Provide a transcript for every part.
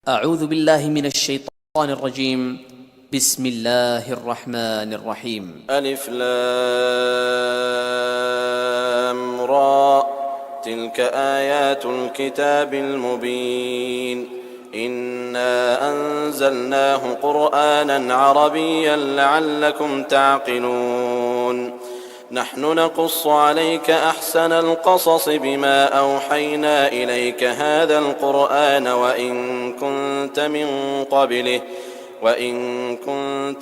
أعوذ بالله من الشيطان الرجيم. بسم الله الرحمن الرحيم. ألف لام را تلك آيات الكتاب المبين إنا أنزلناه قرآنا عربيا لعلكم تعقلون نحن نقص عليك أحسن القصص بما أوحينا إليك هذا القرآن وإن كنت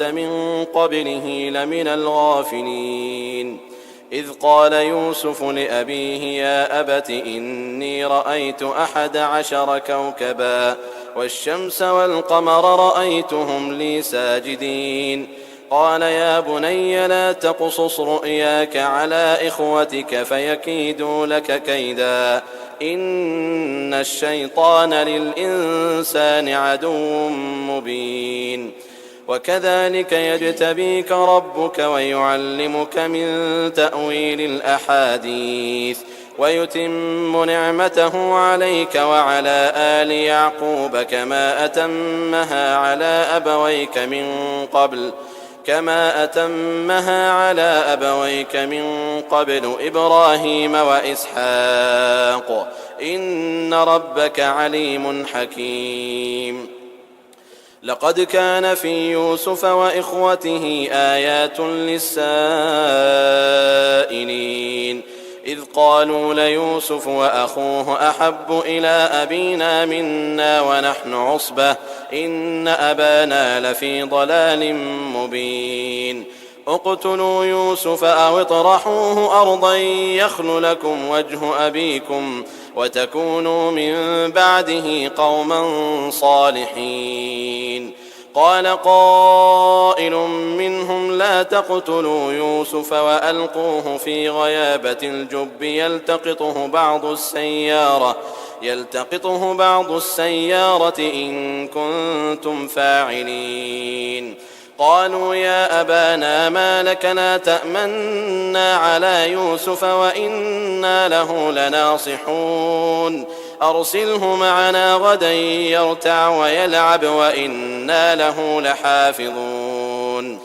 من قبله لمن الغافلين إذ قال يوسف لأبيه يا أبت إني رأيت 11 كوكبا والشمس والقمر رأيتهم لي ساجدين قال يا بني لا تقصص رؤياك على إخوتك فيكيدوا لك كيدا إن الشيطان للإنسان عدو مبين وكذلك يجتبيك ربك ويعلمك من تأويل الأحاديث ويتم نعمته عليك وعلى آل يعقوب كما أتمها على أبويك من قبل إبراهيم وإسحاق إن ربك عليم حكيم لقد كان في يوسف وإخوته آيات للسائلين إذ قالوا ليوسف وأخوه أحب إلى أبينا منا ونحن عصبة إن أبانا لفي ضلال مبين اقتلوا يوسف أو اطرحوه أرضا يخل لكم وجه أبيكم وتكونوا من بعده قوما صالحين قال قائل منهم لا تقتلوا يوسف وألقوه في غيابة الجب يلتقطه بعض السيارة إن كنتم فاعلين قالوا يا أبانا ما لك لا تأمنا على يوسف وإنا له لناصحون أرسله معنا غدا يرتع ويلعب وإنا له لحافظون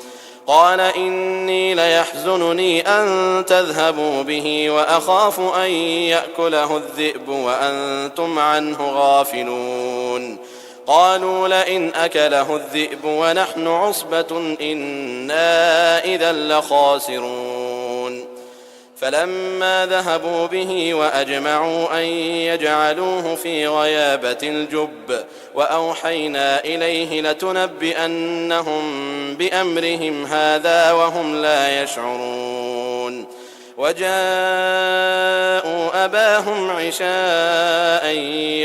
قال إني ليحزنني أن تذهبوا به وأخاف أن يأكله الذئب وأنتم عنه غافلون قالوا لئن أكله الذئب ونحن عصبة إنا إذا لخاسرون فلما ذهبوا به وأجمعوا أن يجعلوه في غيابة الجب وأوحينا إليه لتنبئنهم بأمرهم هذا وهم لا يشعرون وجاءوا أباهم عشاء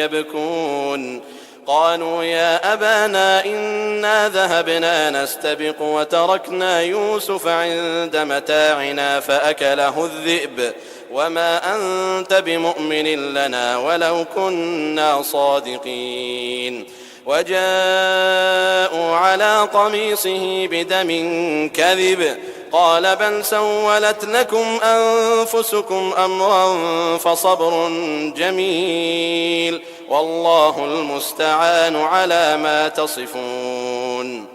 يبكون قالوا يا أبانا إنا ذهبنا نستبق وتركنا يوسف عند متاعنا فأكله الذئب وما أنت بمؤمن لنا ولو كنا صادقين وجاءوا على قميصه بدم كذب قال بل سولت لكم أنفسكم أمرا فصبر جميل والله المستعان على ما تصفون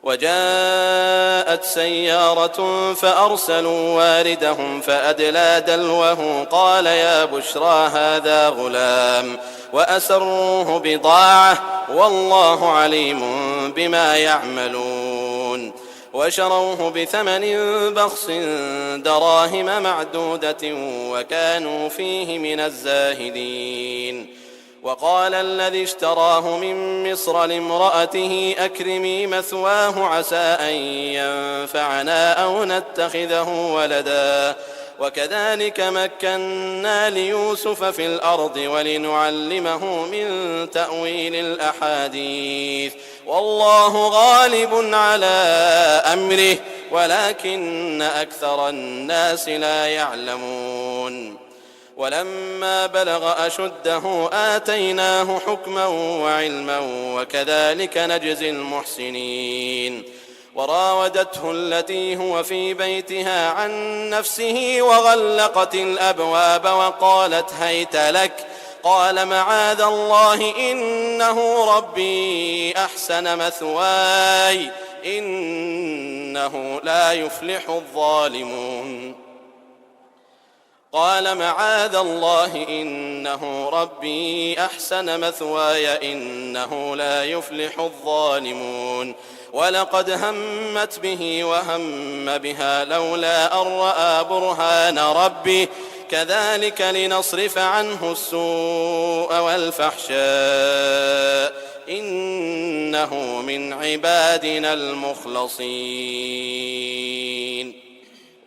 وجاءت سيارة فأرسلوا واردهم فأدلى دلوه قال يا بشرى هذا غلام وأسروه بضاعة والله عليم بما يعملون وشروه بثمن بخس دراهم معدودة وكانوا فيه من الزاهدين وقال الذي اشتراه من مصر لامرأته أكرمي مثواه عسى أن ينفعنا أو نتخذه ولدا وكذلك مكنا ليوسف في الأرض ولنعلمه من تأويل الأحاديث والله غالب على أمره ولكن أكثر الناس لا يعلمون ولما بلغ أشده آتيناه حكما وعلما وكذلك نجزي المحسنين وراودته التي هو في بيتها عن نفسه وغلقت الأبواب وقالت هيت لك قال معاذ الله إن إنه ربي أحسن مثواي إنه لا يفلح الظالمون. قال معاذ الله إنه ربي أحسن مثواي إنه لا يفلح الظالمون. ولقد همت به وهم بها لولا أن رأى برهان ربه كذلك لنصرف عنه السوء والفحشاء إنه من عبادنا المخلصين.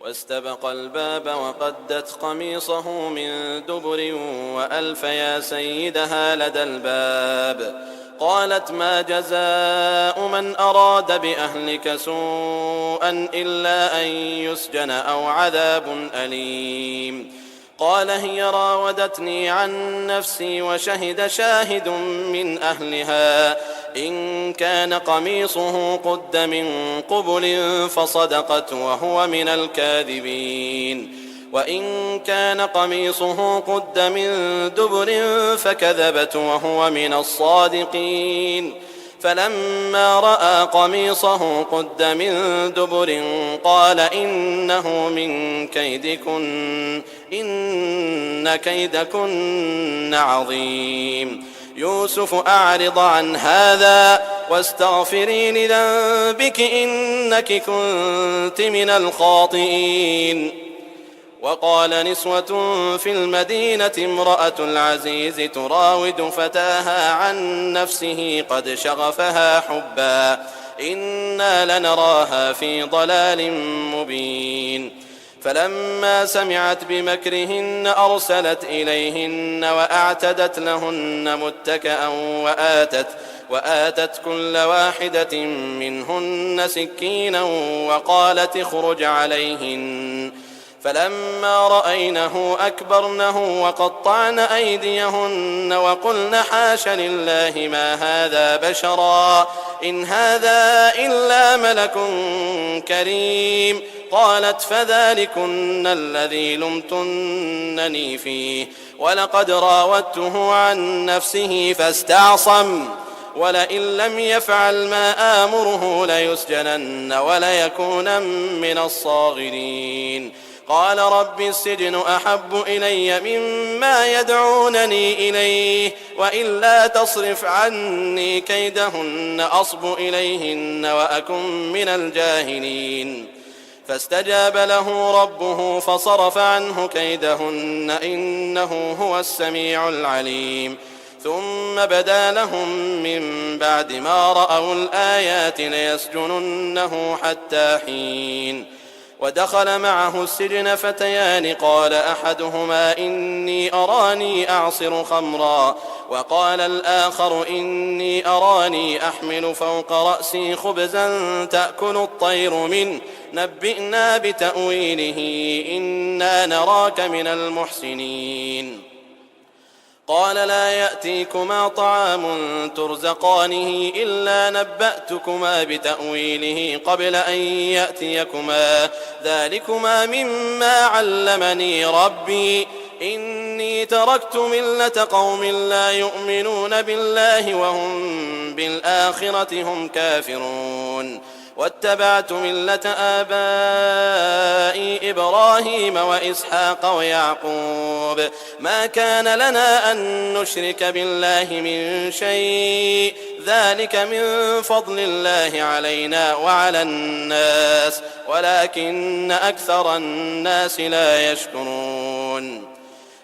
واستبق الباب وقدت قميصه من دبر وألف يا سيدها لدى الباب. قالت ما جزاء من أراد بأهلك سوءا إلا أن يسجن أو عذاب أليم. قال هي راودتني عن نفسي وشهد شاهد من أهلها إن كان قميصه قد من قبل فصدقت وهو من الكاذبين وإن كان قميصه قد من دبر فكذبت وهو من الصادقين. فلما رأى قميصه قد من دبر قال إنه من كيدكن إن كيدكن عظيم. يوسف أعرض عن هذا واستغفري لذنبك إنك كنت من الخاطئين. وقال نسوة في المدينة امرأة العزيز تراود فتاها عن نفسه قد شغفها حبا إنا لنراها في ضلال مبين. فلما سمعت بمكرهن أرسلت إليهن وأعتدت لهن متكأ وآتت كل واحدة منهن سكينا وقالت اخرج عليهن. فلما رأينه أكبرنه وقطعن أيديهن وقلن حاش لله ما هذا بشرا إن هذا إلا ملك كريم. قالت فذلكن الذي لمتنني فيه ولقد راودته عن نفسه فاستعصم ولئن لم يفعل ما آمره ليسجنن وليكونن من الصاغرين. قال رب السجن أحب إلي مما يدعونني إليه وإلا تصرف عني كيدهن أصب إليهن وأكن من الجاهلين. فاستجاب له ربه فصرف عنه كيدهن إنه هو السميع العليم. ثم بدا لهم من بعد ما رأوا الآيات ليسجننه حتى حين. ودخل معه السجن فتيان قال أحدهما إني أراني أعصر خمرا وقال الآخر إني أراني أحمل فوق رأسي خبزا تأكل الطير منه نبئنا بتأويله إنا نراك من المحسنين. قال لا يأتيكما طعام ترزقانه إلا نبأتكما بتأويله قبل أن يأتيكما ذلكما مما علمني ربي إني تركت ملة قوم لا يؤمنون بالله وهم بالآخرة هم كافرون واتبعت ملة آبائي إبراهيم وإسحاق ويعقوب ما كان لنا أن نشرك بالله من شيء ذلك من فضل الله علينا وعلى الناس ولكن أكثر الناس لا يشكرون.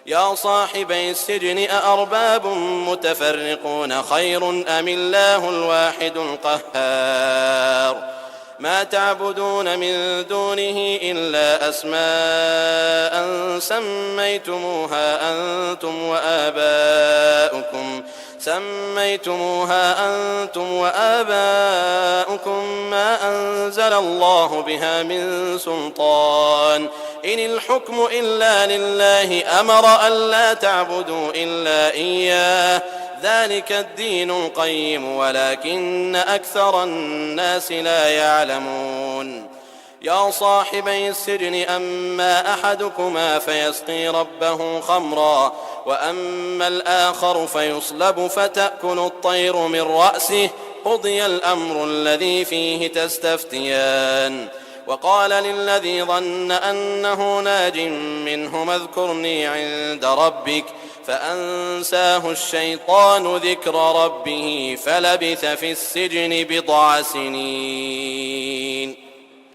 يا صاحبي السجن أأرباب متفرقون خير أم الله الواحد القهار ما تعبدون من دونه إلا أسماء سميتموها أنتم وآباؤكم ما أنزل الله بها من سلطان إن الحكم إلا لله أمر ألا تعبدوا إلا إياه ذلك الدين القيم ولكن أكثر الناس لا يعلمون. يا صاحبي السجن أما أحدكما فيسقي ربه خمرا وأما الآخر فيصلب فتأكل الطير من رأسه قضي الأمر الذي فيه تستفتيان. وقال للذي ظن أنه ناج منهما اذكرني عند ربك فأنساه الشيطان ذكر ربه فلبث في السجن بضع سنين.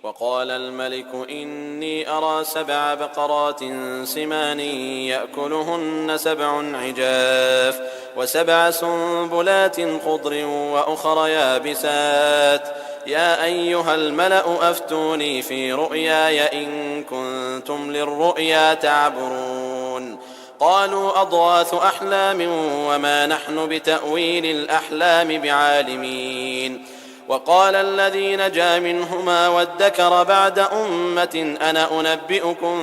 وقال الملك إني أرى 7 بقرات سمان يأكلهن 7 عجاف و7 سنبلات خضر وأخر يابسات يا أيها الملأ أفتوني في رؤياي إن كنتم للرؤيا تعبرون. قالوا أضغاث أحلام وما نحن بتأويل الأحلام بعالمين. وقال الذي نجا منهما وادكر بعد أمة أنا أنبئكم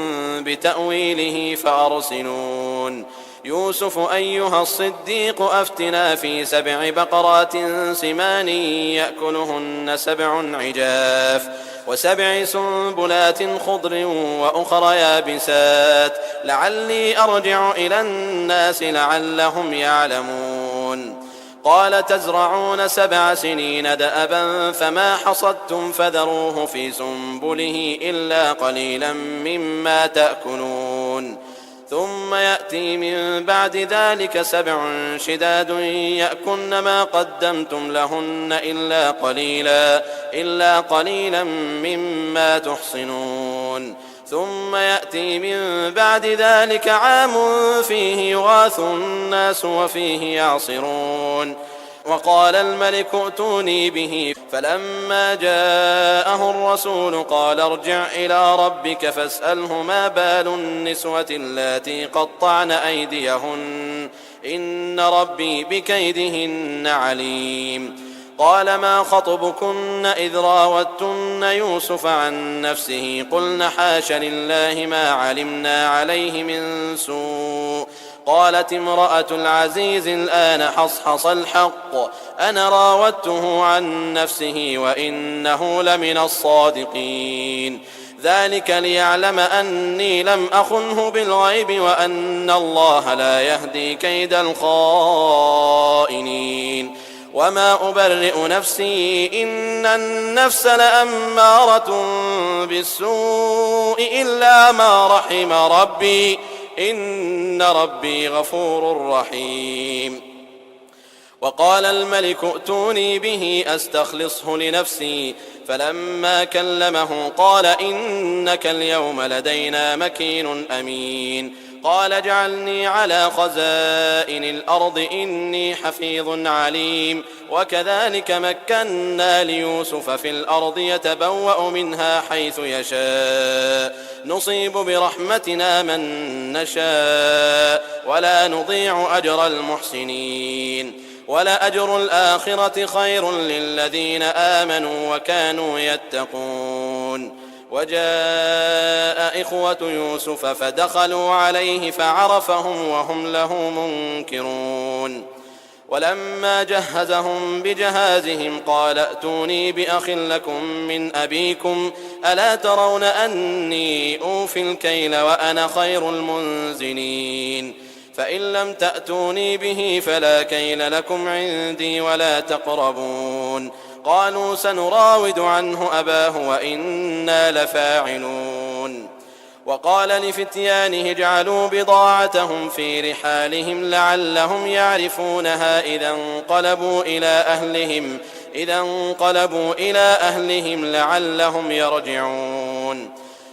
بتأويله فأرسلون. يوسف أيها الصديق أفتنا في 7 بقرات سمان يأكلهن 7 عجاف و7 سنبلات خضر وأخر يابسات لعلي أرجع إلى الناس لعلهم يعلمون. قال تزرعون 7 سنين دأبا فما حصدتم فذروه في سنبله إلا قليلا مما تأكلون. ثم يأتي من بعد ذلك 7 شداد يأكلن ما قدمتم لهن إلا قليلا مما تحصنون. ثم يأتي من بعد ذلك عام فيه يغاث الناس وفيه يعصرون. وقال الملك ائتوني به فلما جاءه الرسول قال ارجع إلى ربك فاسأله ما بال النسوة اللاتي قطعن أيديهن إن ربي بكيدهن عليم. قال ما خطبكن إذ راوتن يوسف عن نفسه قلن حاش لله ما علمنا عليه من سوء. قالت امرأة العزيز الآن حصحص الحق أنا راودته عن نفسه وإنه لمن الصادقين. ذلك ليعلم أني لم أخنه بالغيب وأن الله لا يهدي كيد الخائنين. وما أبرئ نفسي إن النفس لأمارة بالسوء إلا ما رحم ربي إن ربي غفور رحيم. وقال الملك ائتوني به أستخلصه لنفسي فلما كلمه قال إنك اليوم لدينا مكين أمين. قال اجعلني على خزائن الأرض إني حفيظ عليم. وكذلك مكنا ليوسف في الأرض يتبوأ منها حيث يشاء نصيب برحمتنا من نشاء ولا نضيع أجر المحسنين. ولأجر الآخرة خير للذين آمنوا وكانوا يتقون. وجاء إخوة يوسف فدخلوا عليه فعرفهم وهم له منكرون. ولما جهزهم بجهازهم قال ائتوني بأخ لكم من أبيكم ألا ترون أني أوفي الكيل وأنا خير المنزلين. فإن لم تأتوني به فلا كيل لكم عندي ولا تقربون. قالوا سنراود عنه أباه وإنا لفاعلون. وقال لفتيانه اجعلوا بضاعتهم في رحالهم لعلهم يعرفونها إذا انقلبوا إلى أهلهم لعلهم يرجعون.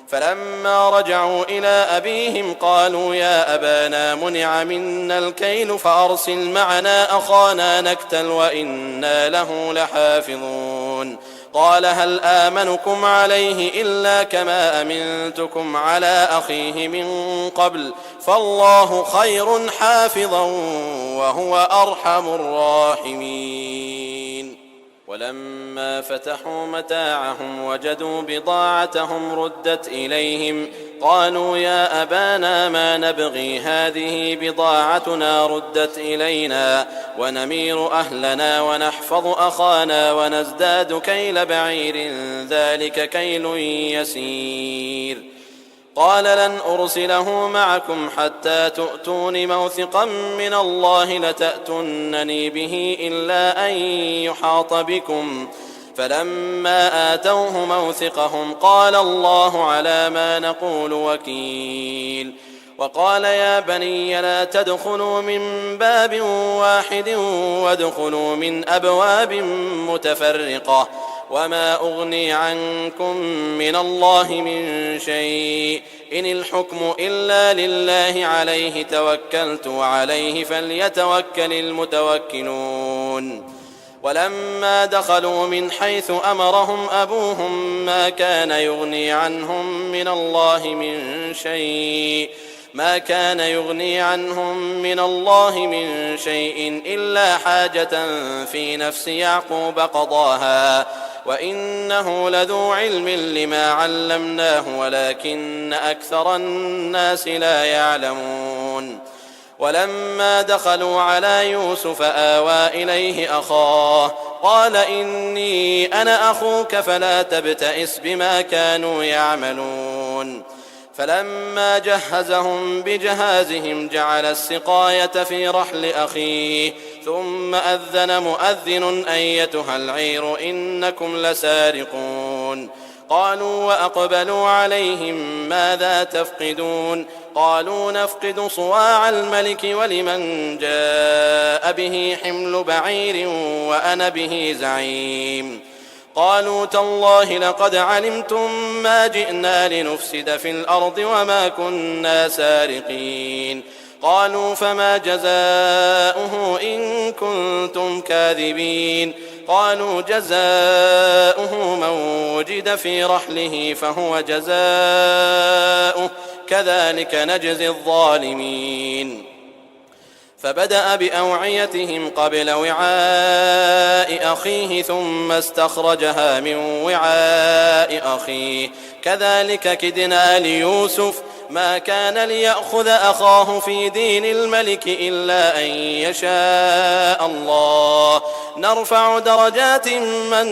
فلما رجعوا إلى أبيهم قالوا يا أبانا منع منا الكيل فأرسل معنا أخانا نكتل وإنا له لحافظون. قال هل آمنكم عليه إلا كما أمنتكم على أخيه من قبل فالله خير حافظا وهو أرحم الراحمين. ولما فتحوا متاعهم وجدوا بضاعتهم ردت إليهم قالوا يا أبانا ما نبغي هذه بضاعتنا ردت إلينا ونمير أهلنا ونحفظ أخانا ونزداد كيل بعير ذلك كيل يسير. قال لن أرسله معكم حتى تؤتون موثقا من الله لتأتونني به إلا أن يحاط بكم. فلما آتوه موثقهم قال الله على ما نقول وكيل. وقال يا بني لا تدخلوا من باب واحد وادخلوا من أبواب متفرقة وما أغني عنكم من الله من شيء إن الحكم إلا لله عليه توكلت وعليه فليتوكل المتوكلون. ولما دخلوا من حيث أمرهم أبوهم ما كان يغني عنهم من الله من شيء إلا حاجة في نفس يعقوب قضاها وإنه لذو علم لما علمناه ولكن أكثر الناس لا يعلمون. ولما دخلوا على يوسف آوى إليه أخاه قال إني أنا أخوك فلا تبتئس بما كانوا يعملون. فلما جهزهم بجهازهم جعل السقاية في رحل أخيه ثم أذن مؤذن أيتها العير إنكم لسارقون. قالوا وأقبلوا عليهم ماذا تفقدون قالوا نفقد صواع الملك ولمن جاء به حمل بعير وأنا به زعيم. قالوا تالله لقد علمتم ما جئنا لنفسد في الأرض وما كنا سارقين. قالوا فما جزاؤه إن كنتم كاذبين. قالوا جزاؤه من وجد في رحله فهو جزاؤه كذلك نجزي الظالمين. فبدأ بأوعيتهم قبل وعاء أخيه ثم استخرجها من وعاء أخيه كذلك كدنا ليوسف ما كان ليأخذ أخاه في دين الملك إلا أن يشاء الله نرفع درجات من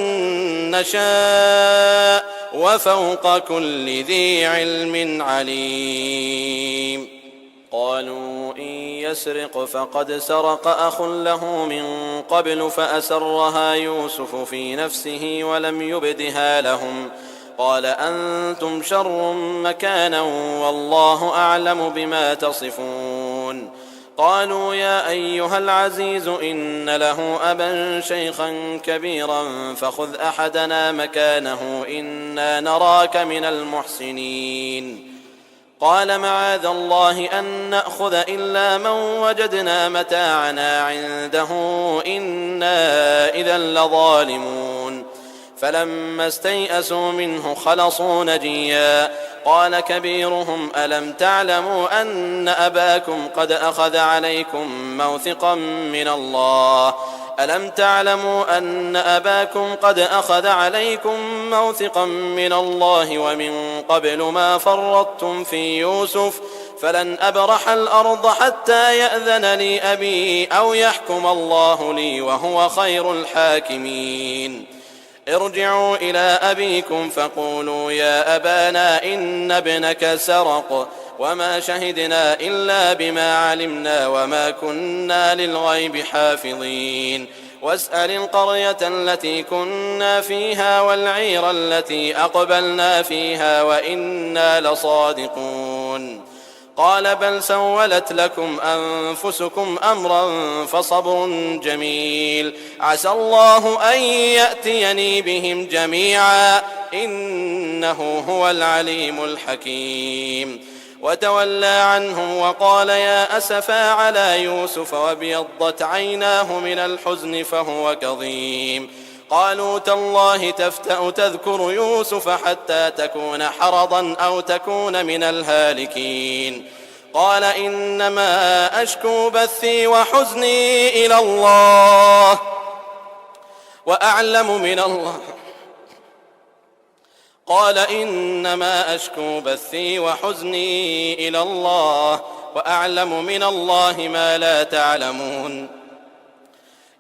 نشاء وفوق كل ذي علم عليم. قالوا إن يسرق فقد سرق أخ له من قبل فأسرها يوسف في نفسه ولم يبدها لهم قال أنتم شر مكانا والله أعلم بما تصفون. قالوا يا أيها العزيز إن له أبا شيخا كبيرا فخذ أحدنا مكانه إنا نراك من المحسنين. قال معاذ الله أن نأخذ إلا من وجدنا متاعنا عنده إنا إذا لظالمون. فلما استيئسوا منه خلصوا نجيا. قال كبيرهم ألم تعلموا أن أباكم قد أخذ عليكم موثقا من الله ومن قبل ما فرطتم في يوسف فلن أبرح الأرض حتى يأذن لي أبي أو يحكم الله لي وهو خير الحاكمين. ارجعوا إلى أبيكم فقولوا يا أبانا إن ابنك سرق وما شهدنا إلا بما علمنا وما كنا للغيب حافظين. واسأل القرية التي كنا فيها والعير التي أقبلنا فيها وإنا لصادقون. قال بل سولت لكم أنفسكم أمرا فصبر جميل عسى الله أن يأتيني بهم جميعا إنه هو العليم الحكيم. وتولى عنهم وقال يا أسفا على يوسف وابيضت عيناه من الحزن فهو كظيم. قالوا تالله تفتأ تذكر يوسف حتى تكون حرضا أو تكون من الهالكين. قال إنما أشكو بثي وحزني إلى الله وأعلم من الله. قال إنما أشكو بثي وحزني إلى الله وأعلم من الله ما لا تعلمون.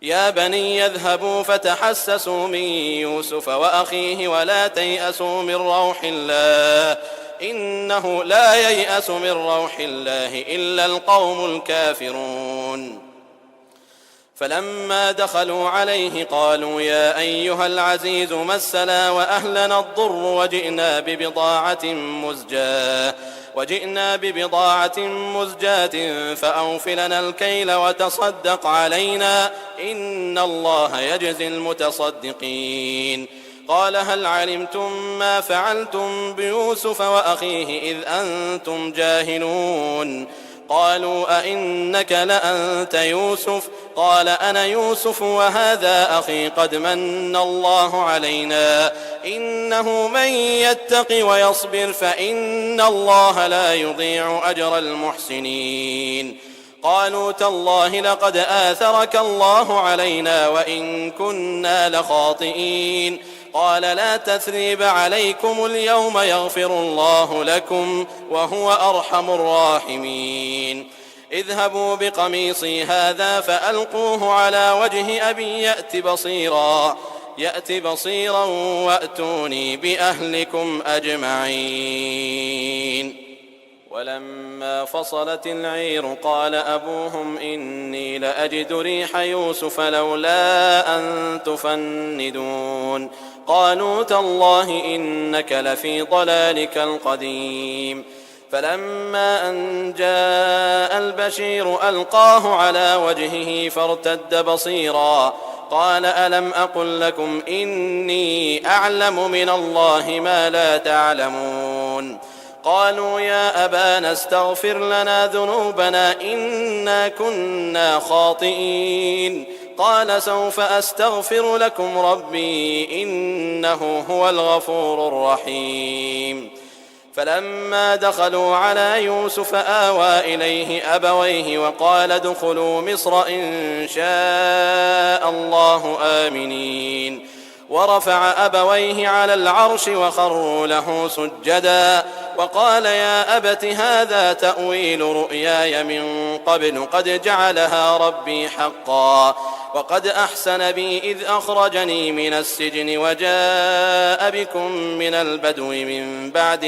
يا بني يذهبوا فتحسسوا من يوسف وأخيه ولا تيأسوا من روح الله إنه لا ييأس من روح الله إلا القوم الكافرون. فلما دخلوا عليه قالوا يا أيها العزيز مسنا وأهلنا الضر وجئنا ببضاعة مزجاة فأوف لنا الكيل وتصدق علينا إن الله يجزي المتصدقين. قال هل علمتم ما فعلتم بيوسف وأخيه إذ أنتم جاهلون؟ قالوا أئنك لأنت يوسف؟ قال أنا يوسف وهذا أخي قد من الله علينا إنه من يتق ويصبر فإن الله لا يضيع أجر المحسنين. قالوا تالله لقد آثرك الله علينا وإن كنا لخاطئين. قال لا تثريب عليكم اليوم يغفر الله لكم وهو أرحم الراحمين. اذهبوا بقميصي هذا فألقوه على وجه أبي يأت بصيرا وأتوني بأهلكم أجمعين. ولما فصلت العير قال أبوهم إني لأجد ريح يوسف لولا أن تفندون. قالوا تالله إنك لفي ضلالك القديم. فلما أن جاء البشير ألقاه على وجهه فارتد بصيرا قال ألم أقل لكم إني أعلم من الله ما لا تعلمون. قالوا يا أبانا استغفر لنا ذنوبنا إنا كنا خاطئين. قال سوف أستغفر لكم ربي إنه هو الغفور الرحيم. فلما دخلوا على يوسف آوى إليه أبويه وقال ادخلوا مصر إن شاء الله آمنين. ورفع أبويه على العرش وخروا له سجدا وقال يا أبت هذا تأويل رؤياي من قبل قد جعلها ربي حقا وقد أحسن بي إذ أخرجني من السجن وجاء بكم من البدو من بعد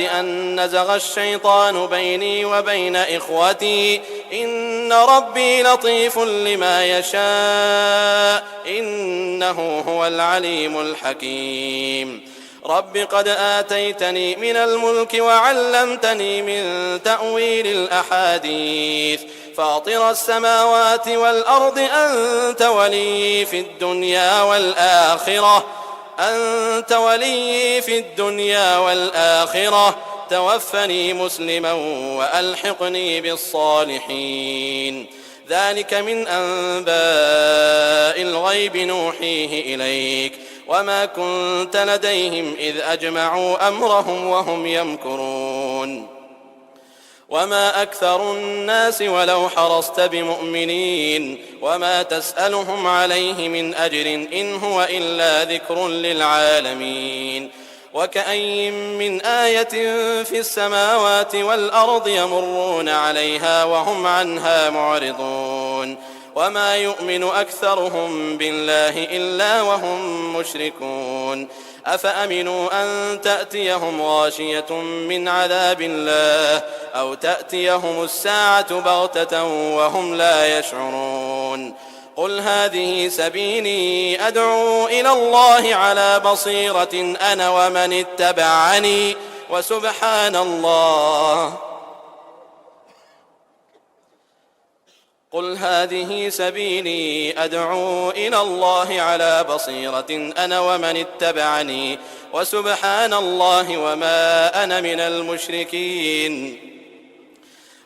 أن نزغ الشيطان بيني وبين إخوتي إن ربي لطيف لما يشاء إنه هو العليم الحكيم. رب قد آتيتني من الملك وعلمتني من تأويل الأحاديث فاطر السماوات والأرض أنت ولي في الدنيا والآخرة توفني مسلما وألحقني بالصالحين. ذلك من أنباء الغيب نوحيه إليك وما كنت لديهم إذ أجمعوا أمرهم وهم يمكرون. وما أكثر الناس ولو حرصت بمؤمنين وما تسألهم عليه من أجر إن هو إلا ذكر للعالمين. وكأين من آية في السماوات والأرض يمرون عليها وهم عنها معرضون وما يؤمن أكثرهم بالله إلا وهم مشركون. أفأمنوا أن تأتيهم غاشية من عذاب الله أو تأتيهم الساعة بغتة وهم لا يشعرون. قل هذه سبيلي أدعو إلى الله على بصيرة أنا ومن اتبعني وسبحان الله. قل هذه سبيلي أدعو إلى الله على بصيرة أنا ومن اتبعني وسبحان الله وما أنا من المشركين.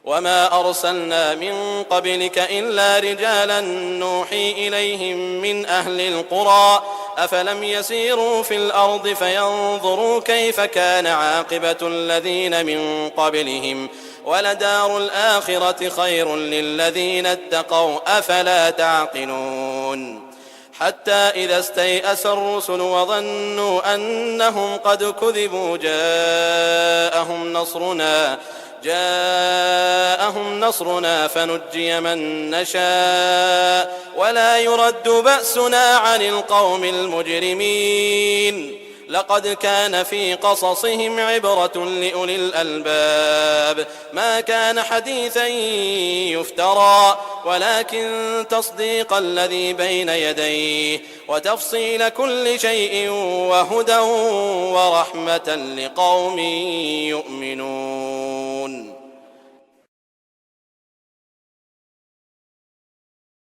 وما أرسلنا من قبلك إلا رجالا نوحي إليهم من أهل القرى أفلم يسيروا في الأرض فينظروا كيف كان عاقبة الذين من قبلهم ولدار الآخرة خير للذين اتقوا أفلا تعقلون حتى إذا استيأس الرسل وظنوا أنهم قد كذبوا جاءهم نصرنا فنجي من نشاء ولا يرد بأسنا عن القوم المجرمين لقد كان في قصصهم عبرة لأولي الألباب ما كان حديثا يفترى ولكن تصديق الذي بين يديه وتفصيل كل شيء وهدى ورحمة لقوم يؤمنون.